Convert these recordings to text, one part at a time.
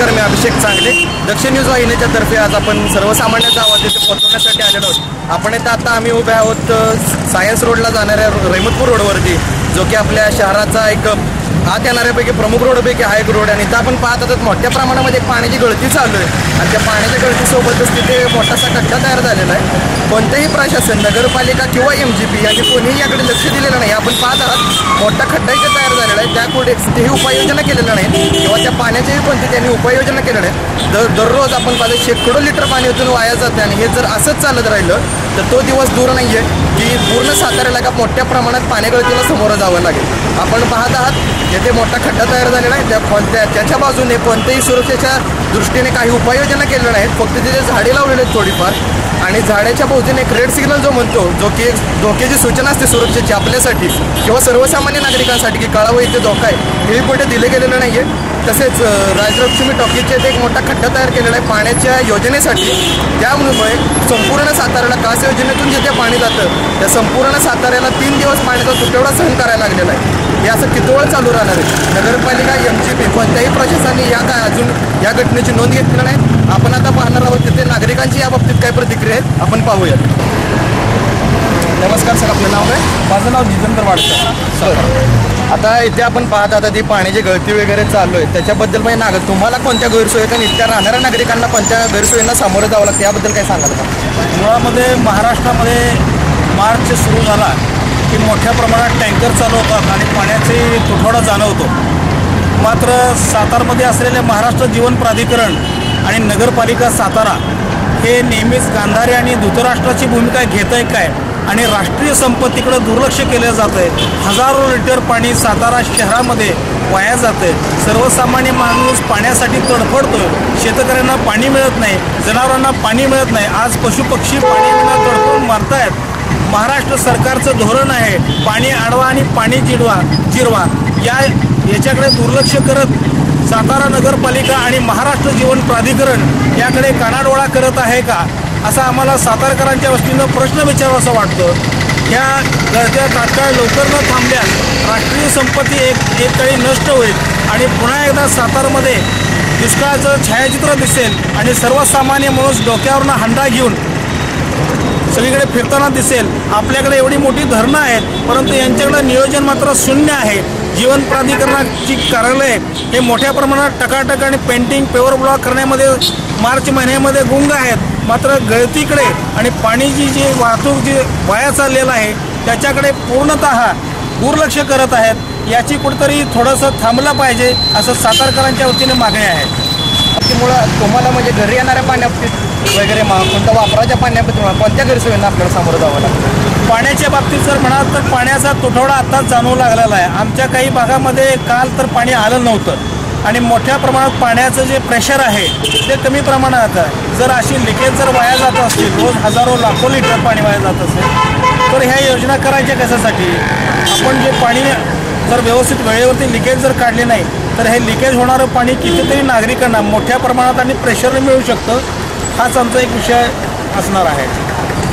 नमस्कार, मी अभिषेक चांगले. दक्षिण न्यूज वाहिनीच्या तर्फे आज आपण सर्वसामान्यांचा आवाज इथे पोहोचवण्यासाठी आलेलो आहोत. आपण इथं आता आम्ही उभे आहोत सायन्स रोडला जाणाऱ्या रहमतपूर रोडवरती, जो की आपल्या शहराचा एक आत येणाऱ्यापैकी प्रमुख रोडपैकी हा एक रोड आहे. आणि इथं आपण पाहत आहोत मोठ्या प्रमाणामध्ये पाण्याची गळती चालू आहे आणि त्या पाण्याच्या गळतीसोबतच तिथे मोठासा खड्डा तयार झालेला आहे. कोणतेही प्रशासन, नगरपालिका किंवा MGP यांनी कोणीही याकडे लक्ष दिलेलं नाही. आपण पाहत आहात मोठा खड्डा इथे तयार झालेला आहे, त्यापुढे तेही उपाययोजना केलेल्या नाही किंवा त्या पाण्याचीही कोणती त्यांनी उपाययोजना केलेल्या नाही. दररोज आपण पाहतो शेकडो लिटर पाणी इथून वाया जाते आणि हे जर असंच चालत राहिलं तर तो दिवस दूर नाही आहे की पूर्ण साताऱ्याला का मोठ्या प्रमाणात पाण्यागळतीला सामोरं जावं लागेल. आपण पाहत आहात येथे मोठा खड्डा तयार झालेला आहे, त्याच्या बाजूने कोणत्याही सुरक्षेच्या दृष्टीने काही उपाययोजना केलेल्या नाहीत. फक्त तिथे झाडे लावलेली आहेत थोडीफार, आणि झाडाच्या भोवतीने एक रेड सिग्नल जो म्हणतो, जो की एक धोक्याची सूचना असते सुरक्षेची आपल्यासाठी किंवा सर्वसामान्य नागरिकांसाठी की कळावं इथे धोका आहे, हे कुठे दिले गेलेलं नाही आहे. तसेच राजलक्ष्मी टॉकीजच्या इथे एक मोठा खड्डा तयार केलेला आहे पाण्याच्या योजनेसाठी. त्यामुळे संपूर्ण साताऱ्याला कास योजनेतून जिथे पाणी जातं त्या संपूर्ण साताऱ्याला 3 दिवस पाण्याचा तुटवडा सहन करायला लागलेला आहे. हे असं किती वेळ चालू राहणार आहे. नगरपालिका, MGP कोणत्याही प्रशासनाने अजून या घटनेची नोंद घेतलेली नाही. आपण आता पाहणार आहोत तिथे नागरिकांची या बाबतीत काय प्रतिक्रिया आहेत, आपण पाहूयात. नमस्कार सर, आपलं नाव काय? माझं नाव जितेंद्र वाडकर सर. आता इथे आपण पाहत आता ती पाण्याची गळती वगैरे चालू आहे, त्याच्याबद्दल म्हणजे तुम्हाला कोणत्या गैरसोयी आणि इथल्या राहणाऱ्या नागरिकांना कोणत्या गैरसोयींना सामोरं जावं लागतं याबद्दल काय सांगाल का? मुळामध्ये महाराष्ट्रामध्ये मार्च सुरू झाला की मोठ्या प्रमाणात टँकर चालू होतात आणि पाण्याचे तुटवडा जाणवतो. मात्र सातारमध्ये असलेले महाराष्ट्र जीवन प्राधिकरण आणि नगरपालिका सातारा हे नेहमीच गांधारी आणि धृतराष्ट्राची भूमिका घेत आहे काय आणि राष्ट्रीय संपत्तीकडे दुर्लक्ष केलं जातं आहे. हजारो लिटर पाणी सातारा शहरामध्ये वाया जातं आहे. सर्वसामान्य माणूस पाण्यासाठी तडफडतोय. शेतकऱ्यांना पाणी मिळत नाही, जनावरांना पाणी मिळत नाही. आज पशुपक्षी पाणी विना तडफडून मारतायत. महाराष्ट्र सरकारचं धोरण आहे पाणी अडवा आणि पाणी जिरवा. याच्याकडे दुर्लक्ष करत सातारा नगरपालिका आणि महाराष्ट्र जीवन प्राधिकरण याकडे कानाडोळा करत आहे का, असा आम्हाला सातारकरांच्या वतीनं प्रश्न विचारावासा वाटतो. ह्या गळत्या तात्काळ लवकर न थांबल्यास राष्ट्रीय संपत्ती एक काळी नष्ट होईल आणि पुन्हा एकदा सातारमध्ये दुष्काळाचं छायाचित्र दिसेल आणि सर्वसामान्य माणूस डोक्यावरनं हंडा घेऊन सगळीकडे फिरताना दिसेल. आपल्याकडे एवढी मोठी धरणं आहेत, परंतु यांच्याकडे नियोजन मात्र शून्य आहे. जीवन प्राधिकरणाची कार्यालय हे मोठ्या प्रमाणात टकाटक आणि पेंटिंग, पेवर ब्लॉक करण्यामध्ये मार्च महिन्यामध्ये गुंग आहेत. मात्र गळतीकडे आणि पाणीची जी वाहतूक जी वाया चाललेलं आहे त्याच्याकडे पूर्णतः दुर्लक्ष करत आहेत. याची कुठेतरी थोडंसं थांबलं पाहिजे असं सातारकरांच्या वतीने मागणी आहे. त्यामुळं तुम्हाला म्हणजे घरी येणाऱ्या पाण्याबाबतीत वगैरे कोणत्या वापराच्या पाण्याबद्दल कोणत्या गैरसोयींना आपल्याला सामोरं जावं लागतं? पाण्याच्या बाबतीत जर म्हणाल तर पाण्याचा तुटवडा आत्ताच जाणवू लागलेला आहे. आमच्या काही भागामध्ये काल तर पाणी आलं नव्हतं आणि मोठ्या प्रमाणात पाण्याचं जे प्रेशर आहे ते कमी प्रमाणात आहे. जर अशी लिकेज जर वाया जात असतील, रोज हजारो लाखो लिटर पाणी वाया जात असेल तर ह्या योजना करायच्या कशासाठी? आपण जे पाणी जर व्यवस्थित वेळेवरती लिकेज जर काढले नाही तर हे लिकेज होणारं पाणी कितीतरी नागरिकांना मोठ्या प्रमाणात आणि प्रेशरने मिळू शकतं. हाच आमचा एक विषय असणार आहे.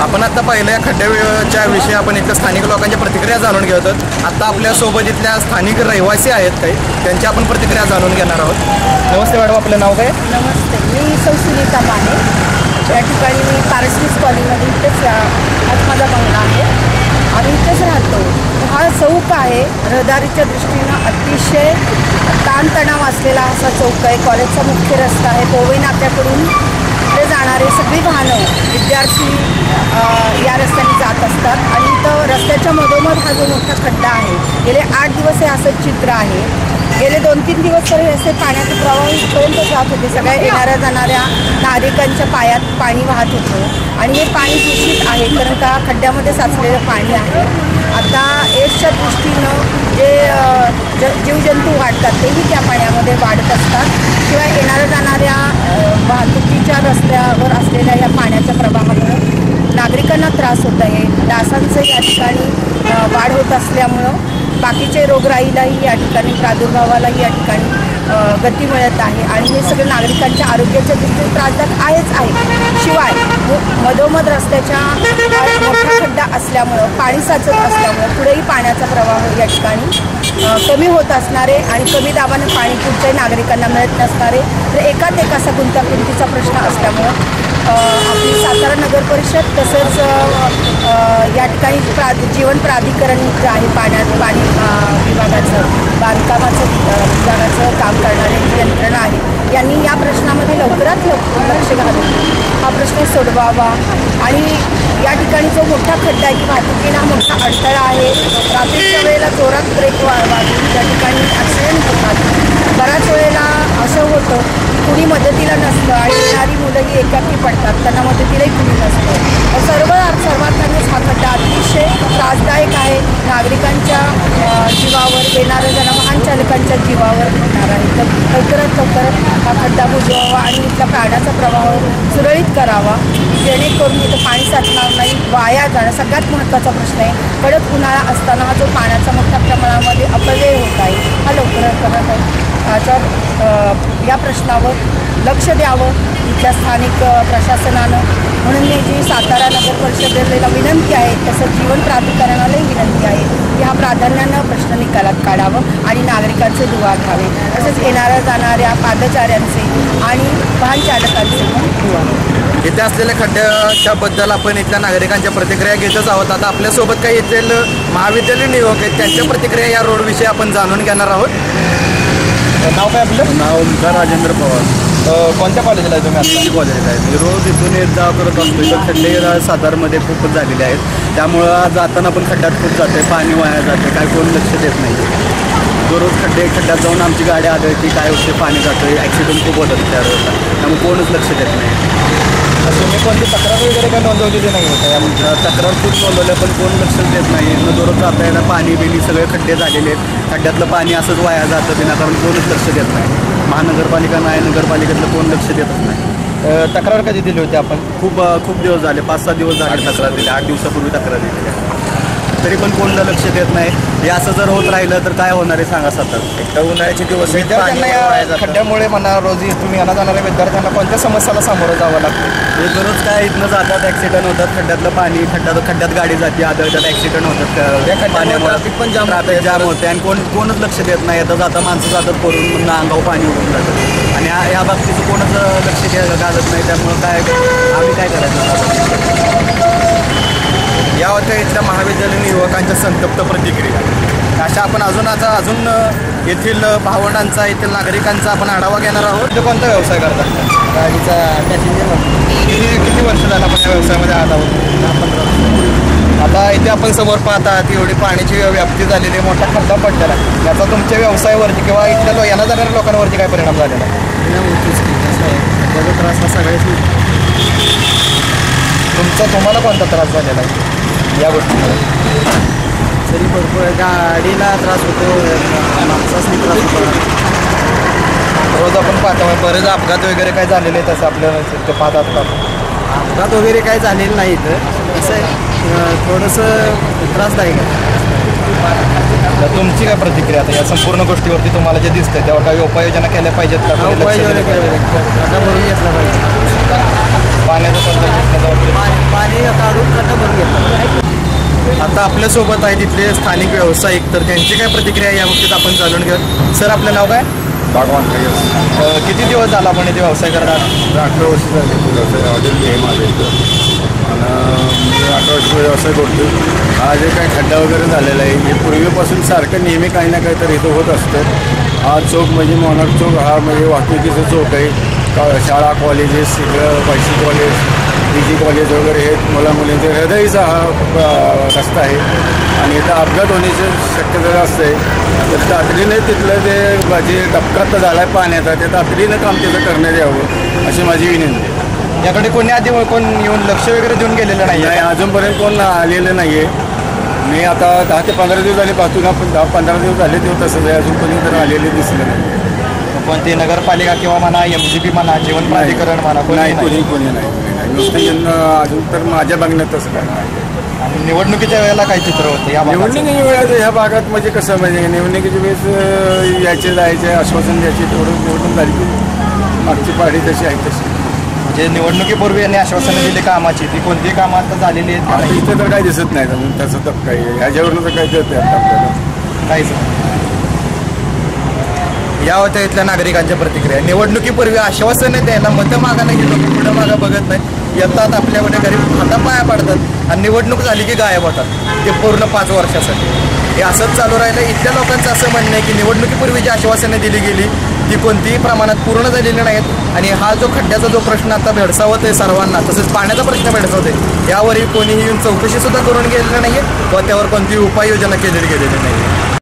आपण आता पहिल्या खड्ड्याच्या विषयी आपण इथल्या स्थानिक लोकांच्या प्रतिक्रिया जाणून घेत आहोत. आता आपल्यासोबत इथल्या स्थानिक रहिवासी आहेत काही, त्यांच्या आपण प्रतिक्रिया जाणून घेणार आहोत. नमस्ते मॅडम, आपलं नाव काय? नमस्ते, मी सुनीता माने. या ठिकाणी मी पारसनीस कॉलनीमध्ये इथेच हाच माझा बंगला आहे. आम्ही इथेच राहतो. हा चौक आहे, रहदारीच्या दृष्टीनं अतिशय ताणतणाव असलेला असा चौक आहे. कॉलेजचा मुख्य रस्ता आहे. पोवई नाक्याकडून इकडे जाणारे सगळी वाहनं, विद्यार्थी या रस्त्याने जात असतात आणि इथं रस्त्याच्या मधोमध हा जो मोठा खड्डा आहे, गेले 8 दिवस हे असं चित्र आहे. गेले 2-3 दिवस तर हे असे पाण्याचे प्रवाह इथपर्यंत जात होते. सगळ्या येणाऱ्या जाणाऱ्या नागरिकांच्या पायात पाणी वाहत होतं आणि हे पाणी दूषित आहे कारण का खड्ड्यामध्ये साचलेलं पाणी आहे. आता एड्सच्या दृष्टीनं जे जीवजंतू वाढतात तेही त्या पाण्यामध्ये वाढत असतात. शिवाय येणाऱ्या जाणाऱ्या वाहतुकीच्या रस्त्यावर असलेल्या या पाण्याच्या प्रवाहामुळे नागरिकांना त्रास होत आहे. डासांचं या ठिकाणी वाढ होत असल्यामुळं बाकीचे रोगराईलाही या ठिकाणी, प्रादुर्भावालाही या ठिकाणी गती मिळत आहे आणि हे सगळं नागरिकांच्या आरोग्याच्या दृष्टीने त्रासदायक आहे. शिवाय मधोमध रस्त्याच्या मोठा खड्डा असल्यामुळं, पाणी साचत असल्यामुळं पुढेही पाण्याचा प्रवाह या ठिकाणी कमी होत असणारे आणि कमी दाबाने पाणी पुढच्याही नागरिकांना मिळत नसणारे तर एकात एक असा गुंतागुंतीचा प्रश्न असल्यामुळं आपली सातारा नगर परिषद तसंच या ठिकाणी जीवन प्राधिकरण जे आहे पाणी विभागाचं बांधकामाचं विभागाचं काम करणारे जी यंत्रणा आहे यांनी या प्रश्नामध्ये लवकरात लवकर लक्ष घालून हा प्रश्न सोडवावा आणि या ठिकाणी जो मोठा खड्डा आहे की वाहतुकीला मोठा अडथळा आहे, रात्रीच्या वेळेला जोरात ब्रेक वाजून त्या ठिकाणी ॲक्सिडेंट होतात. बऱ्याच वेळेला असं होतं की कुणी मदतीला नसतं आणि येणारी मुलंही एकाकी पडतात, त्यांना मदतीलाही कुणी नसतं. सर्वांनाच हा खड्डा अतिशय त्रासदायक आहे. नागरिकांच्या जीवावर येणाऱ्या जरा वाहन चालकांच्या जीवावर होणार आहे. तर लवकरात हा खड्डा बुजवावा आणि इथला पाण्याचा प्रवाह सुरळीत करावा जेणेकरून इथं पाणी साचणार नाही, वाया जाणं सगळ्यात महत्त्वाचा प्रश्न आहे. कडक उन्हाळा असताना हा जो पाण्याचा मोठ्या प्रमाणामध्ये अपव्यय होत आहे हा लवकरात या प्रश्नावर लक्ष द्यावं इथल्या स्थानिक प्रशासनानं. म्हणून मी जी सातारा नगर परिषदेला विनंती आहे तसंच जीवन प्राधिकरणालाही विनंती आहे की हा प्राधान्यानं प्रश्न निकालात काढावं आणि नागरिकांचे दुवा घ्यावे. तसेच येणाऱ्या जाणाऱ्या पादचाऱ्यांचे आणि वाहन चालकांचे पण दुवा. इथे असलेल्या खड्ड्याच्याबद्दल आपण इथल्या नागरिकांच्या प्रतिक्रिया घेतच आहोत. आता आपल्यासोबत काही येथील महाविद्यालयीन युवक आहेत, त्यांच्या प्रतिक्रिया या रोडविषयी आपण जाणून घेणार आहोत. नाव काय आपलं? नाव ओमकार राजेंद्र पवार. कोणत्या कॉलेजला आहे तुम्ही? आता कॉलेज आहे. मी रोज इथून येत जा करत असतो. तर खड्डे सातारमध्ये खूपच झालेले आहेत, त्यामुळं जाताना पण खड्ड्यात खूप जाते, पाणी वाया जाते, काय कोण लक्ष देत नाही. दररोज खड्ड्यात जाऊन आमची गाडी आढळते, काय होते, पाणी जातं, ॲक्सिडेंट खूप होतात त्या रोडला, त्यामुळे कोणच लक्ष देत नाही. तुम्ही कोणती तक्रार वगैरे काय नोंदवलेली नाही होतं? तक्रार खूप नोंदवल्या पण कोण लक्ष देत नाही. दररोज जाता येणं पाणी बिणी सगळे खड्डे झालेले आहेत. खड्ड्यातलं पाणी असंच वाया जातं विनाकारण कोणच लक्ष देत नाही. महानगरपालिका नाही, नगरपालिकेतलं कोण लक्ष देतच नाही. तक्रार कधी दिली होती आपण? खूप दिवस झाले, 5-6 दिवस झाले तक्रार दिली. 8 दिवसापूर्वी तक्रार दिली, तरी पण कोणला लक्ष देत नाही. हे असं जर होत राहिलं तर काय होणार आहे सांगा. सातार एकदा उन्हाळ्याचे दिवस विद्यार्थ्यांना या खड्ड्यामुळे म्हणा रोज इथून येणं जाणाऱ्या विद्यार्थ्यांना कोणत्या समस्याला सामोरं जावं लागतं? हे दररोज काय इथनं जातात, ॲक्सिडेंट होतात, खड्ड्यातलं पाणी खड्ड्यात गाडी जाते, आदळतात, ॲक्सिडेंट होतात, ट्रॅफिक ट्रॅफिक जाम होते आणि कोणच लक्ष देत नाही. आता जाता माणसं जातात पडून म्हणून अंगावर पाणी उडून जातं आणि या बाबतीचं कोणच लक्ष घालत नाही. त्यामुळं काय आम्ही काय करायचं? या होत्या इथल्या महाविद्यालयीन युवकांच्या संतप्त प्रतिक्रिया. अशा आपण अजून येथील भावंडांचा, येथील नागरिकांचा आपण आढावा घेणार आहोत. ते कोणता व्यवसाय करतात? गाडीचा पॅसेंजर. किती वर्ष झालं आपण या व्यवसायामध्ये आत आहोत? 15 वर्ष. आता इथे आपण समोर पाहतात एवढी पाण्याची व्याप्ती झालेली आहे, मोठा खड्डा पडलेला आहे. याचा तुमच्या व्यवसायावरती किंवा इथल्या येणं जाणाऱ्या लोकांवरती काय परिणाम झालेला आहे? त्याचा त्रास हा सगळ्याच. तुम्हाला कोणता त्रास झालेला आहे या गोष्टीमुळे? तरी भरपूर गाडीला त्रास होतो, माणसाचाही त्रास होतो. रोज आपण पाहतो बरेच अपघात वगैरे काय झालेले आहेत असं आपल्याला ते पाहतात का? अपघात वगैरे काय झालेलं नाही इथं. असं आहे थोडंसं त्रासदायक आहे. तर तुमची काय प्रतिक्रिया आता या संपूर्ण गोष्टीवरती तुम्हाला जे दिसतंय त्यावर काही उपाययोजना केल्या पाहिजेत का? उपाययोजना केल्या पाहिजे. खड्डा भरून घेतला पाहिजे. पाणी काढून खड्डा भरून घेतला पाहिजे. आता आपल्यासोबत आहे तिथले स्थानिक व्यावसायिक, तर त्यांची काय प्रतिक्रिया या बाबतीत आपण जाणून घेऊ. सर आपलं नाव काय? भगवान किती दिवस झाला आपण इथे व्यवसाय करणार? 18 वर्ष झाले व्यवसाय हॉटेल आहे माझं इथं आणि मी 18 वर्ष व्यवसाय करतो. हा जे काही खड्डा वगैरे झालेला आहे हे पूर्वीपासून सारखं नेहमी काही ना काहीतरी इथं होत असतं. हा चौक म्हणजे मोनार चौक हा म्हणजे वाहतुकीचा चौक आहे. शाळा कॉलेजेस इकडं वायसी कॉलेज, PG कॉलेज वगैरे हे मुलामुलींचे हृदयचा हा रस्ता आहे आणि इथं अपघात होण्याची शक्यता जास्त आहे. तर तातडीने तिथलं जे टपकात झाला आहे पाण्याचा ते तातडीनं काम तिथं करण्यात यावं अशी माझी विनंती आहे. याकडे कोणी आधी कोण येऊन लक्ष वगैरे देऊन गेलेलं नाही? अजूनपर्यंत कोण आलेलं नाही आहे. मी आता 10 ते 15 दिवस झाले पाहतो ना, पण 10-15 दिवस झाले तेव्हा तसंच आहे. अजून कोणी तर आलेले दिसलं नाही. कोणती नगरपालिका किंवा म्हणा MGP म्हणा जीवन प्राधिकरण म्हणा कोणी नाही. नुसतं यांना अजून तर माझ्या बघण्यात तसं काय नाही. आणि निवडणुकीच्या वेळेला काय चित्र होतं या निवडणुकीच्या वेळेला ह्या भागात म्हणजे कसं म्हणजे निवडणुकीच्या वेळेस यायचे जायचे आश्वासन द्यायचे तेवढं निवडणूक झाली की मागची पाडी तशी आहे तशी. म्हणजे निवडणुकीपूर्वी यांनी आश्वासनं दिली कामाची, ती कोणती कामं आता झालेली आहेत? आता इथं तर काही दिसत नाही अजून तसं तर काही ह्याच्यावरून तर काही देत आपल्याला काहीच. या होत्या इथल्या नागरिकांच्या प्रतिक्रिया. निवडणुकीपूर्वी आश्वासनं द्यायला मतं मागायला गेलो पुढं मागं बघत नाही, येतात आपल्याकडे गरीब हातापाया पाडतात आणि निवडणूक झाली की गायब होतात ते पूर्ण 5 वर्षासाठी. हे असंच चालू राहिलं. इथल्या लोकांचं असं म्हणणं आहे की निवडणुकीपूर्वी जी आश्वासनं दिली गेली ती कोणतीही प्रमाणात पूर्ण झालेली नाहीत आणि हा जो खड्ड्याचा जो प्रश्न आता भेडसावत आहे सर्वांना, तसेच पाण्याचा प्रश्न भेडसावत आहे, यावरही कोणीही येऊन चौकशीसुद्धा करून गेलेलं नाही आहे व त्यावर कोणतीही उपाययोजना केलेली गेलेली नाही.